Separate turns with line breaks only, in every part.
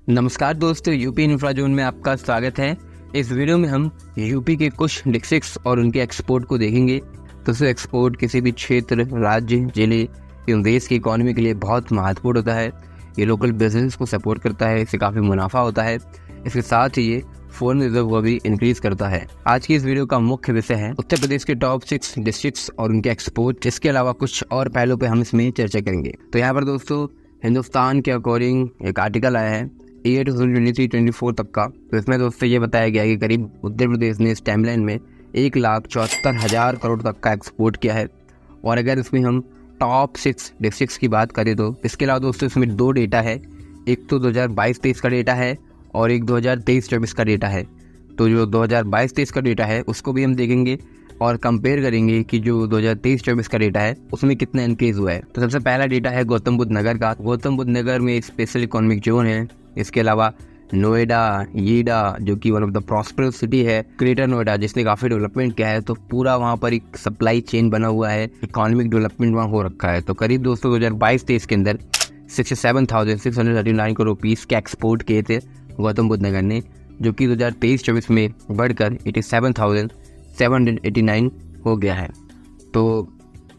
नमस्कार दोस्तों, UP infra zone में आपका स्वागत है। इस वीडियो में हम यूपी के कुछ डिस्ट्रिक्ट्स और उनके एक्सपोर्ट को देखेंगे। दोस्तों, एक्सपोर्ट किसी भी क्षेत्र, राज्य, जिले एवं देश की इकोनॉमी के लिए बहुत महत्वपूर्ण होता है। ये लोकल बिजनेस को सपोर्ट करता है, इससे काफ़ी मुनाफा होता है। इसके साथ ही ये फॉरेन रिजर्व को भी इंक्रीज करता है। आज की इस वीडियो का मुख्य विषय है उत्तर प्रदेश के टॉप 6 डिस्ट्रिक्ट्स और उनके एक्सपोर्ट। इसके अलावा कुछ और पहलुओं पे हम इसमें चर्चा करेंगे। तो यहाँ पर दोस्तों हिंदुस्तान के अकॉर्डिंग एक आर्टिकल आया है ईयर 2023-24 तक का। तो इसमें दोस्तों ये बताया गया है कि करीब उत्तर प्रदेश ने इस टाइमलाइन में 1,74,000 करोड़ तक का एक्सपोर्ट किया है। और अगर इसमें हम टॉप 6 डिस्ट्रिक्ट्स की बात करें तो इसके अलावा दोस्तों इसमें दो डेटा है, एक तो 2022-23 का डेटा है और एक 2023-24 का डेटा है। तो जो 2022-23 का डेटा है उसको भी हम देखेंगे और कंपेयर करेंगे कि जो 2023-24 का डेटा है उसमें कितना इंक्रीज हुआ है। तो सबसे पहला डेटा है गौतम बुद्ध नगर का। गौतम बुद्ध नगर में स्पेशल इकोनॉमिक जोन है। इसके अलावा नोएडा, येडा जो कि one of the prosperous city है, ग्रेटर नोएडा जिसने काफ़ी डेवलपमेंट किया है। तो पूरा वहाँ पर एक सप्लाई चेन बना हुआ है, इकोनॉमिक डेवलपमेंट वहाँ हो रखा है। तो करीब दोस्तों 2022-23 के अंदर 67,639 करोड़ रुपीस के एक्सपोर्ट किए थे गौतम बुद्ध नगर ने, जो कि 2023-24 में बढ़कर 87,789 हो गया है। तो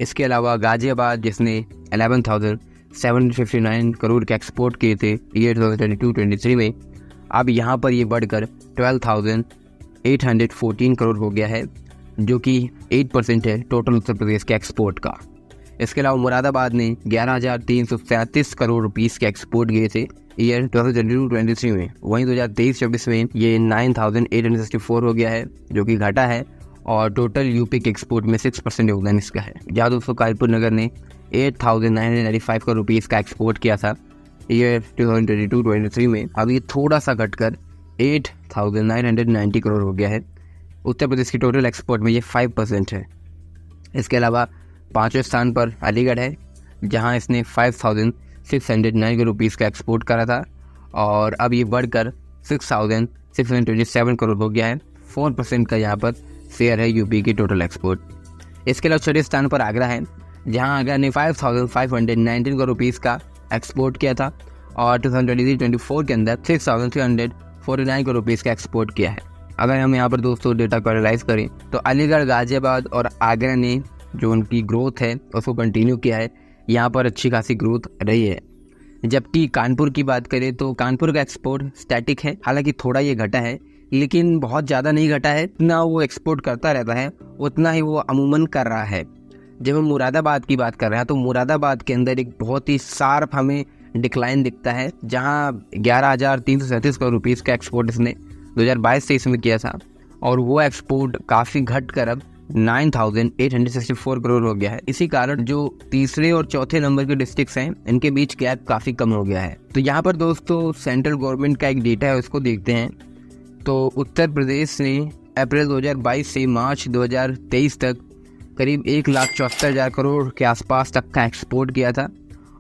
इसके अलावा गाजियाबाद जिसने 11,759 करोड़ के एक्सपोर्ट किए थे ईयर 2022-23 में, अब यहाँ पर ये बढ़कर 12,814 करोड़ हो गया है, जो कि 8% है टोटल उत्तर प्रदेश के एक्सपोर्ट का। इसके अलावा मुरादाबाद ने 11,337 करोड़ रुपीस के एक्सपोर्ट किए थे ईयर 2022-23 में। वहीं 2023-24 में ये 9,864 हो गया है, जो कि घटा है और टोटल यूपी के एक्सपोर्ट में 6% योगदान इसका है। जहाँ दोस्तों कानपुर नगर ने 8,995 करोड़ रुपीस का एक्सपोर्ट किया था ईयर 2022-23 में, अब ये थोड़ा सा घटकर 8,990 करोड़ हो गया है। उत्तर प्रदेश की टोटल एक्सपोर्ट में ये 5% है। इसके अलावा 5वें स्थान पर अलीगढ़ है, जहां इसने 5,609 करोड़ रुपीस का एक्सपोर्ट करा था और अब ये बढ़कर 6,627 करोड़ हो गया है। 4% का यहाँ पर शेयर है यूपी की टोटल एक्सपोर्ट। इसके अलावा 6वें स्थान पर आगरा है, जहां आगरा ने 5,519 करोड़ रुपीस का एक्सपोर्ट किया था और 2023-24 के अंदर 6,349 करोड़ रुपीस का एक्सपोर्ट किया है। अगर हम यहाँ पर दोस्तों डेटा को एनालाइज करें तो अलीगढ़, गाजियाबाद और आगरा ने जो उनकी ग्रोथ है उसको कंटिन्यू किया है। यहाँ पर अच्छी खासी ग्रोथ रही है। जबकि कानपुर की बात करें तो कानपुर का एक्सपोर्ट स्टैटिक है, हालांकि थोड़ा ये घटा है लेकिन बहुत ज़्यादा नहीं घटा है। इतना वो एक्सपोर्ट करता रहता है उतना ही वो अमूमन कर रहा है। जब हम मुरादाबाद की बात कर रहे हैं तो मुरादाबाद के अंदर एक बहुत ही शार्प हमें डिक्लाइन दिखता है, जहां 11,337 करोड़ रुपीस का एक्सपोर्ट इसने 2022-23 में किया था और वो एक्सपोर्ट काफ़ी घट कर अब 9,864 करोड़ हो गया है। इसी कारण जो तीसरे और चौथे नंबर के डिस्ट्रिक्ट्स हैं इनके बीच गैप काफ़ी कम हो गया है। तो यहाँ पर दोस्तों सेंट्रल गवर्नमेंट का एक डेटा है, उसको देखते हैं। तो उत्तर प्रदेश ने अप्रैल 2022 से मार्च 2023 तक करीब 1,74,000 करोड़ के आसपास तक का एक्सपोर्ट किया था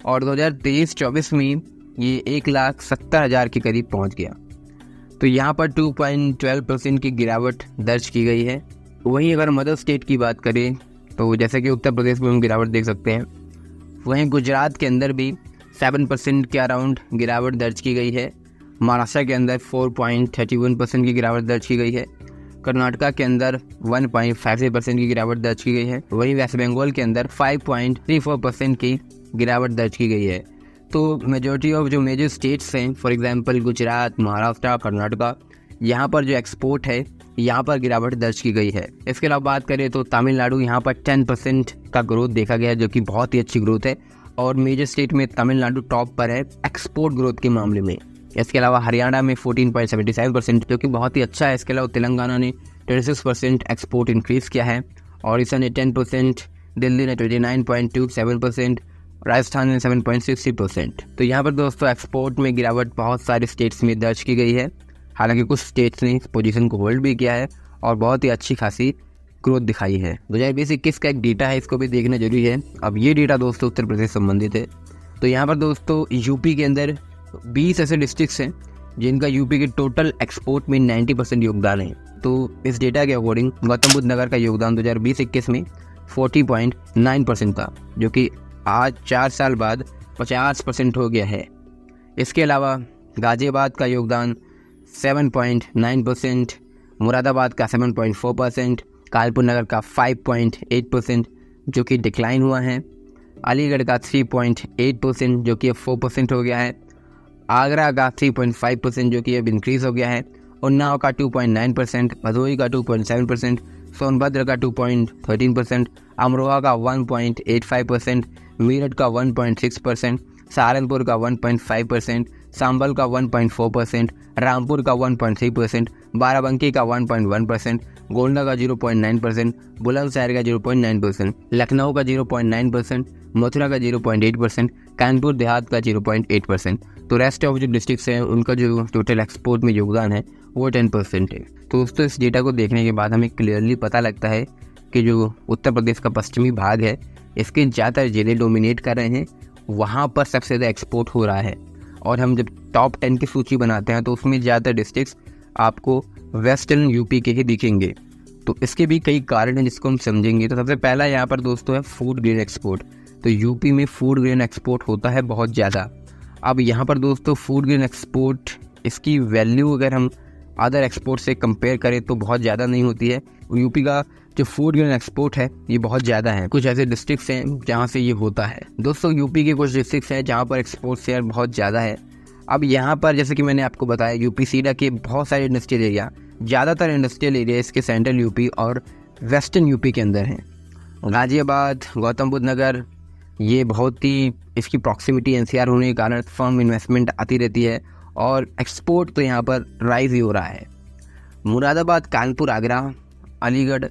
और 2023-24 में ये 1,70,000 के करीब पहुंच गया। तो यहाँ पर 2.12% की गिरावट दर्ज की गई है। वहीं अगर मदर स्टेट की बात करें तो जैसे कि उत्तर प्रदेश में हम गिरावट देख सकते हैं, वहीं गुजरात के अंदर भी 7% के अराउंड गिरावट दर्ज की गई है। महाराष्ट्र के अंदर 4.31% की गिरावट दर्ज की गई है। कर्नाटका के अंदर 1.53% की गिरावट दर्ज की गई है। वहीं वेस्ट बंगाल के अंदर 5.34% की गिरावट दर्ज की गई है। तो मेजॉरिटी ऑफ जो मेजर स्टेट्स हैं, फॉर एग्जांपल गुजरात, महाराष्ट्र, कर्नाटका, यहाँ पर जो एक्सपोर्ट है यहाँ पर गिरावट दर्ज की गई है। इसके अलावा बात करें तो तमिलनाडु, यहाँ पर 10% का ग्रोथ देखा गया है, जो कि बहुत ही अच्छी ग्रोथ है और मेजर स्टेट में तमिलनाडु टॉप पर है एक्सपोर्ट ग्रोथ के मामले में। इसके अलावा हरियाणा में 14.77%, जो कि बहुत ही अच्छा है। इसके अलावा तेलंगाना ने 26% एक्सपोर्ट इंक्रीज़ किया है, ओडिशा ने 10%, दिल्ली ने 29.27%, राजस्थान ने 7.60%। तो यहाँ पर दोस्तों एक्सपोर्ट में गिरावट बहुत सारे स्टेट्स में दर्ज की गई है। हालांकि कुछ स्टेट्स ने इस पोजीशन को होल्ड भी किया है और बहुत ही अच्छी खासी ग्रोथ दिखाई है। 2020-21 का एक डेटा है, इसको भी देखना जरूरी है। अब ये डेटा दोस्तों उत्तर प्रदेश संबंधित है। तो यहाँ पर दोस्तों यूपी के अंदर 20 ऐसे डिस्ट्रिक्ट्स हैं जिनका यूपी के टोटल एक्सपोर्ट में 90% योगदान है। तो इस डेटा के अकॉर्डिंग गौतम बुद्ध नगर का योगदान 2020-21 में 40.9% था, जो कि आज 4 साल बाद 50% हो गया है। इसके अलावा गाजियाबाद का योगदान 7.9%, मुरादाबाद का 7.4%, कानपुर नगर का 5.8% जो कि डिक्लाइन हुआ है, अलीगढ़ का 3.8% जो कि अब 4% हो गया है, आगरा का 3.5% जो कि अब इंक्रीज़ हो गया है, उन्नाव का 2.9%, भदोही का 2.7%, सोनभद्र का 2.13%, अमरोहा का 1.85%, मेरठ का 1.6%, सहारनपुर का 1.5%, संभल का 1.4%, रामपुर का 1.3%, बाराबंकी का 1.1%, गोंडा का 0.9%, बुलंदशहर का 0.9%, लखनऊ का 0.9%, मथुरा का 0.8%, कानपुर देहात का 0.8%। तो रेस्ट ऑफ जो डिस्ट्रिक्ट्स हैं उनका जो टोटल एक्सपोर्ट में योगदान है वो 10% है। तो दोस्तों इस डेटा को देखने के बाद हमें क्लियरली पता लगता है कि जो उत्तर प्रदेश का पश्चिमी भाग है इसके ज़्यादातर ज़िले डोमिनेट कर रहे हैं, वहाँ पर सबसे ज़्यादा एक्सपोर्ट हो रहा है। और हम जब टॉप 10 की सूची बनाते हैं तो उसमें ज़्यादातर डिस्ट्रिक्ट्स आपको वेस्टर्न यूपी के ही दिखेंगे। तो इसके भी कई कारण हैं जिसको हम समझेंगे। तो सबसे पहला यहाँ पर दोस्तों है फूड ग्रेन एक्सपोर्ट। तो यूपी में फूड ग्रेन एक्सपोर्ट होता है बहुत ज़्यादा। अब यहाँ पर दोस्तों फूड ग्रेन एक्सपोर्ट इसकी वैल्यू अगर हम अदर एक्सपोर्ट से कंपेयर करें तो बहुत ज़्यादा नहीं होती है। यूपी का जो फूड ग्रेन एक्सपोर्ट है ये बहुत ज़्यादा है। कुछ ऐसे डिस्ट्रिक्ट्स हैं जहाँ से ये होता है। दोस्तों यूपी के कुछ डिस्ट्रिक्ट्स हैं जहाँ पर एक्सपोर्ट शेयर बहुत ज़्यादा है। अब यहाँ पर जैसे कि मैंने आपको बताया यूपी सीडा के बहुत सारे इंडस्ट्रियल एरिया, ज़्यादातर इंडस्ट्रियल एरिया इसके सेंट्रल यूपी और वेस्टर्न यूपी के अंदर हैं। गाजियाबाद, गौतम बुद्ध नगर, ये बहुत ही इसकी प्रॉक्सिमिटी एनसीआर होने के कारण फर्म इन्वेस्टमेंट आती रहती है और एक्सपोर्ट तो यहाँ पर राइज ही हो रहा है। मुरादाबाद, कानपुर, आगरा, अलीगढ़,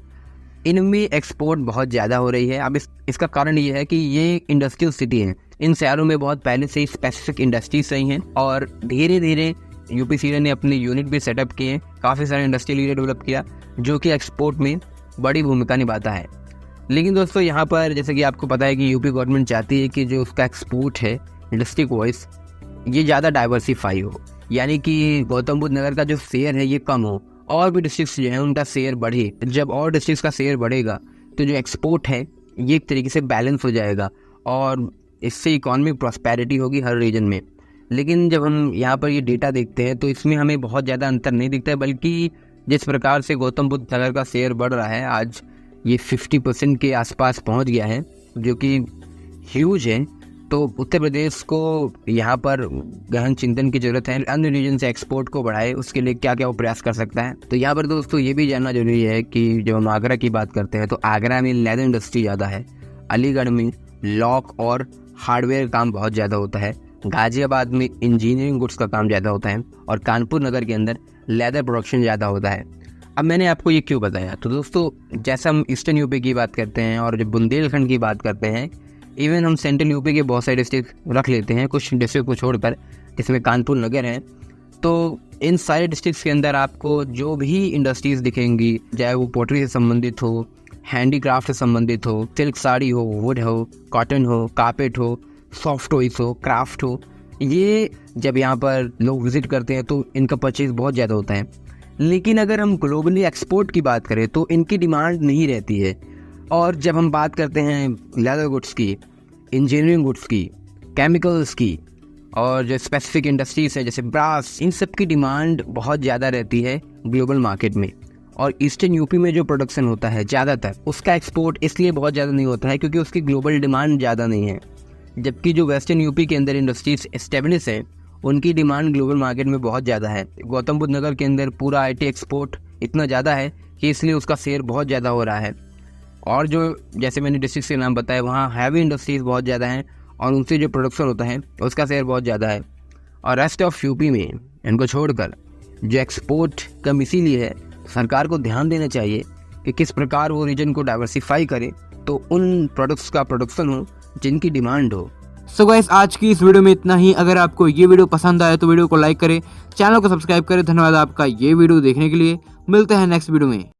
इनमें एक्सपोर्ट बहुत ज़्यादा हो रही है। अब इसका कारण ये है कि ये इंडस्ट्रियल सिटी हैं। इन शहरों में बहुत पहले से ही स्पेसिफिक इंडस्ट्रीज रही हैं और धीरे धीरे यूपी सीडा ने अपने यूनिट भी सेटअप किए, काफ़ी सारे इंडस्ट्रियल एरिया डेवलप किया जो कि एक्सपोर्ट में बड़ी भूमिका निभाता है। लेकिन दोस्तों यहाँ पर जैसे कि आपको पता है कि यूपी गवर्नमेंट चाहती है कि जो उसका एक्सपोर्ट है डिस्ट्रिक्ट वाइज ये ज़्यादा डाइवर्सिफाई हो, यानी कि गौतम बुद्ध नगर का जो शेयर है ये कम हो और भी डिस्ट्रिक्ट्स जो हैं उनका शेयर बढ़े। जब और डिस्ट्रिक्ट्स का शेयर बढ़ेगा तो जो एक्सपोर्ट है ये एक तरीके से बैलेंस हो जाएगा और इससे इकोनॉमिक प्रॉस्पेरिटी होगी हर रीजन में। लेकिन जब हम यहाँ पर ये डेटा देखते हैं तो इसमें हमें बहुत ज़्यादा अंतर नहीं दिखता है, बल्कि जिस प्रकार से गौतम बुद्ध नगर का शेयर बढ़ रहा है, आज ये 50% के आसपास पहुँच गया है जो कि ह्यूज है। तो उत्तर प्रदेश को यहाँ पर गहन चिंतन की ज़रूरत है, अन्य रीजन से एक्सपोर्ट को बढ़ाए, उसके लिए क्या क्या वो प्रयास कर सकता है। तो यहाँ पर दोस्तों ये भी जानना जरूरी है कि जब हम आगरा की बात करते हैं तो आगरा में लेदर इंडस्ट्री ज़्यादा है, अलीगढ़ में लॉक और हार्डवेयर काम बहुत ज़्यादा होता है, गाजियाबाद में इंजीनियरिंग गुड्स का काम ज़्यादा होता है और कानपुर नगर के अंदर लेदर प्रोडक्शन ज़्यादा होता है। अब मैंने आपको ये क्यों बताया, तो दोस्तों जैसे हम ईस्टर्न यूपी की बात करते हैं और जब बुंदेलखंड की बात करते हैं, इवन हम सेंट्रल यूपी के बहुत सारे डिस्ट्रिक्ट रख लेते हैं कुछ डिस्ट्रिक्ट को छोड़कर, जिसमें कानपुर नगर है, तो इन सारे डिस्ट्रिक्ट्स के अंदर आपको जो भी इंडस्ट्रीज़ दिखेंगी, चाहे वो पोट्री से संबंधित हो, हैंडीक्राफ्ट से संबंधित हो, सिल्क साड़ी हो, वुड हो, कॉटन हो, कारपेट हो, सॉफ्ट टॉयस हो, क्राफ्ट हो, ये जब यहाँ पर लोग विजिट करते हैं तो इनका परचेज बहुत ज़्यादा होता है। लेकिन अगर हम ग्लोबली एक्सपोर्ट की बात करें तो इनकी डिमांड नहीं रहती है। और जब हम बात करते हैं लेदर गुड्स की, इंजीनियरिंग गुड्स की, केमिकल्स की और जो स्पेसिफिक इंडस्ट्रीज़ हैं जैसे ब्रास, इन सब की डिमांड बहुत ज़्यादा रहती है ग्लोबल मार्केट में। और ईस्टर्न यूपी में जो प्रोडक्शन होता है ज़्यादातर, उसका एक्सपोर्ट इसलिए बहुत ज़्यादा नहीं होता है क्योंकि उसकी ग्लोबल डिमांड ज़्यादा नहीं है। जबकि जो वेस्टर्न यूपी के अंदर इंडस्ट्रीज एस्टेब्लिश हैं उनकी डिमांड ग्लोबल मार्केट में बहुत ज़्यादा है। गौतम बुद्ध नगर के अंदर पूरा आईटी एक्सपोर्ट इतना ज़्यादा है कि इसलिए उसका शेयर बहुत ज़्यादा हो रहा है। और जो जैसे मैंने डिस्ट्रिक्ट के नाम बताया, वहाँ हैवी इंडस्ट्रीज़ बहुत ज़्यादा हैं और उनसे जो प्रोडक्शन होता है उसका शेयर बहुत ज़्यादा है। और रेस्ट ऑफ यूपी में इनको छोड़कर जो एक्सपोर्ट कम इसीलिए है, सरकार को ध्यान देना चाहिए कि किस प्रकार वो रीजन को डाइवर्सिफाई करे तो उन प्रोडक्ट्स का प्रोडक्शन हो जिनकी डिमांड हो।
सो गाइस आज की इस वीडियो में इतना ही। अगर आपको ये वीडियो पसंद आए तो वीडियो को लाइक करें, चैनल को सब्सक्राइब करें। धन्यवाद आपका ये वीडियो देखने के लिए। मिलते हैं नेक्स्ट वीडियो में।